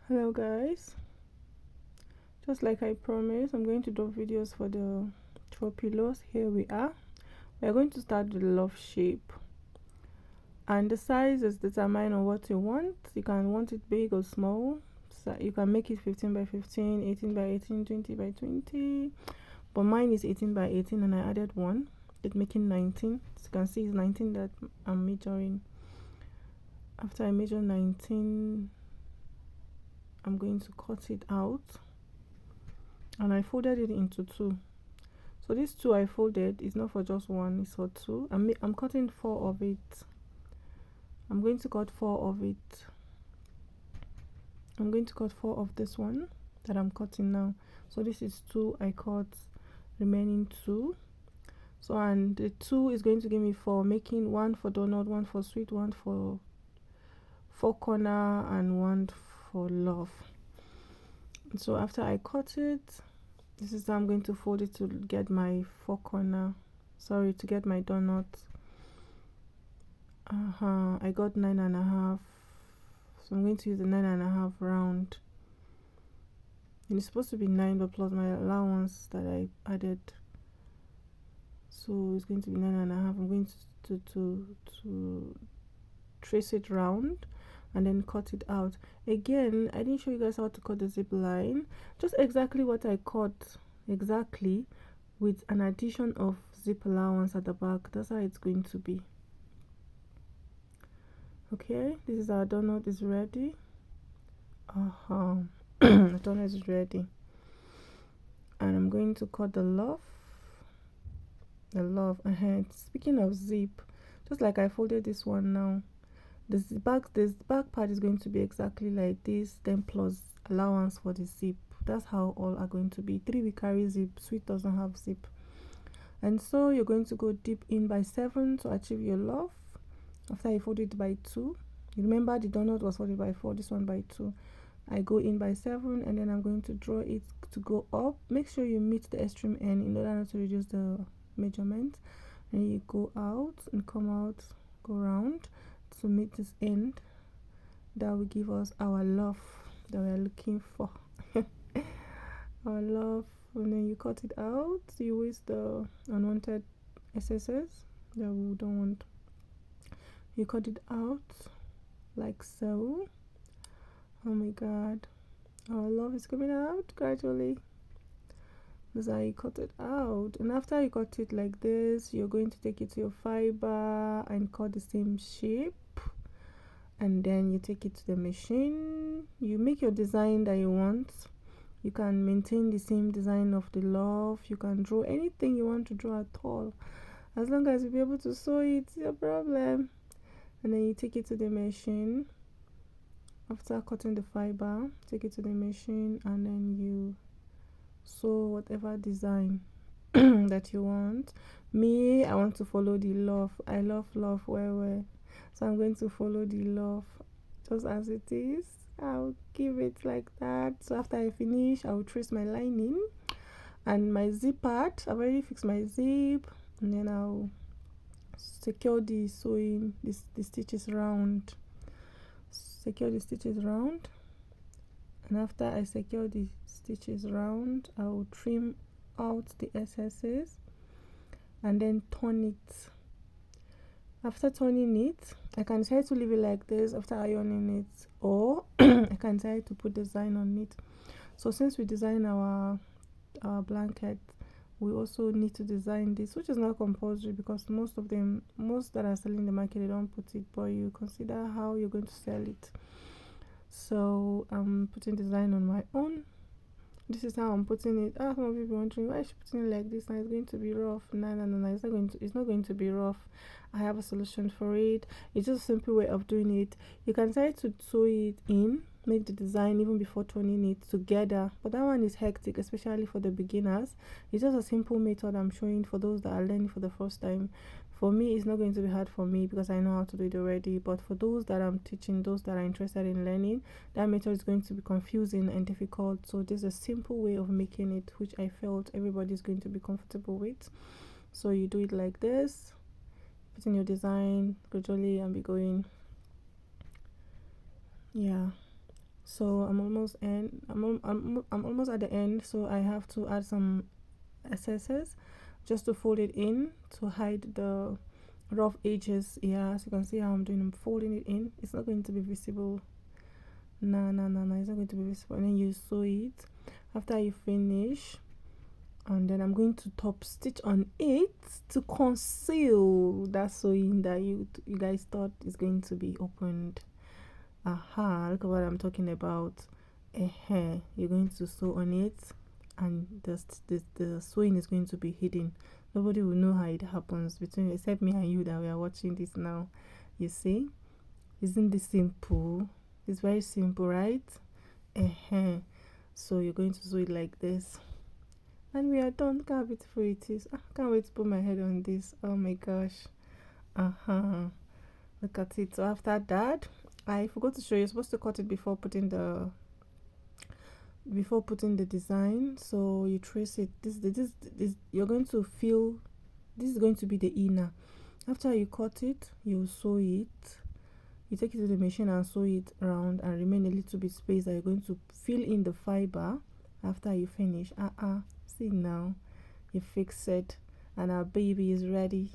Hello guys, just like I promised, I'm going to do videos for the throw pillows. Here we are. We're going to start with the love shape, and the size is determined on what you want. You can want it big or small, so you can make it 15 by 15, 18 by 18, 20 by 20, but mine is 18 by 18 and I added one, it making 19. As you can see, it's 19 that I'm measuring. After I measure 19, I'm going to cut it out, and I folded it into two. So this two I folded is not for just one, it's for two. I'm cutting four of it. I'm going to cut four of it. I'm going to cut four of this one that I'm cutting now. So this is two, I cut remaining two. So and the two is going to give me four, making one for donut, one for sweet, one for four corner, and one for love. And so after I cut it, this is how I'm going to fold it to get my four corner, to get my donut. I got 9.5, so I'm going to use the 9.5 round, and it's supposed to be 9 but plus my allowance that I added, so it's going to be 9.5. I'm going to trace it round and then cut it out. Again, I didn't show you guys how to cut the zip line, just exactly what I cut exactly, with an addition of zip allowance at the back. That's how it's going to be. Okay, this is our donut is ready. The donut is ready, and I'm going to cut the love ahead. Speaking of zip, just like I folded this one now, this back part is going to be exactly like this, then plus allowance for the zip. That's how all are going to be. 3 we carry zip, sweet doesn't have zip. And so you're going to go deep in by 7 to achieve your love. After I fold it by 2, you remember the donut was folded by 4, this one by 2. I go in by 7, and then I'm going to draw it to go up. Make sure you meet the extreme end in order not to reduce the measurement. And you go out and come out, go round to meet this end. That will give us our love that we are looking for. Our love. And then you cut it out. You waste the unwanted excesses that we don't want. You cut it out like so. Oh my god, our love is coming out gradually. This is how you cut it out. And after you cut it like this, you're going to take it to your fiber and cut the same shape, and then you take it to the machine. You make your design that you want. You can maintain the same design of the love. You can draw anything you want to draw at all, as long as you be able to sew it, it's your problem. And then you take it to the machine. After cutting the fiber, take it to the machine, and then you sew whatever design that you want. Me, I want to follow the love. I love love well, so I'm going to follow the love just as it is. I'll give it like that. So after I finish, I'll trace my lining and my zip part. I've already fixed my zip, and then I'll secure the sewing, the stitches round. Secure the stitches round, and after I secure the stitches round, I will trim out the excesses and then turn it. After turning it, I can try to leave it like this after ironing it, or I can try to put design on it. So since we design our blanket, we also need to design this, which is not compulsory, because most that are selling in the market, they don't put it, but you consider how you're going to sell it. So I'm putting design on my own. This is how I'm putting it. Some of people wondering, why is she putting it like this? Now it's going to be rough. No, it's not going to be rough. I have a solution for it. It's just a simple way of doing it. You can try to sew it in, make the design even before turning it together, but that one is hectic, especially for the beginners. It's just a simple method I'm showing for those that are learning for the first time. For me, it's not going to be hard for me because I know how to do it already, but for those that I'm teaching, those that are interested in learning, that method is going to be confusing and difficult. So there's a simple way of making it, which I felt everybody's going to be comfortable with. So you do it like this, put in your design gradually and be going. Yeah, So I'm almost end. I'm almost at the end. So I have to add some excesses just to fold it in to hide the rough edges. Yeah, as you can see how I'm doing. I'm folding it in. It's not going to be visible. No, it's not going to be visible. And then you sew it after you finish, and then I'm going to top stitch on it to conceal that sewing that you guys thought is going to be opened. Aha, look at what I'm talking about. You're going to sew on it, and the sewing is going to be hidden. Nobody will know how it happens between except me and you that we are watching this now. You see, isn't this simple? It's very simple, right? So you're going to sew it like this, and we are done. Look how beautiful it is. I can't wait to put my head on this. Oh my gosh. Look at it. So after that, I forgot to show you. You're supposed to cut it before putting the design. So you trace it. This you're going to feel. This is going to be the inner. After you cut it, you sew it. You take it to the machine and sew it around, and remain a little bit space that you're going to fill in the fiber after you finish. See now, you fix it, and our baby is ready.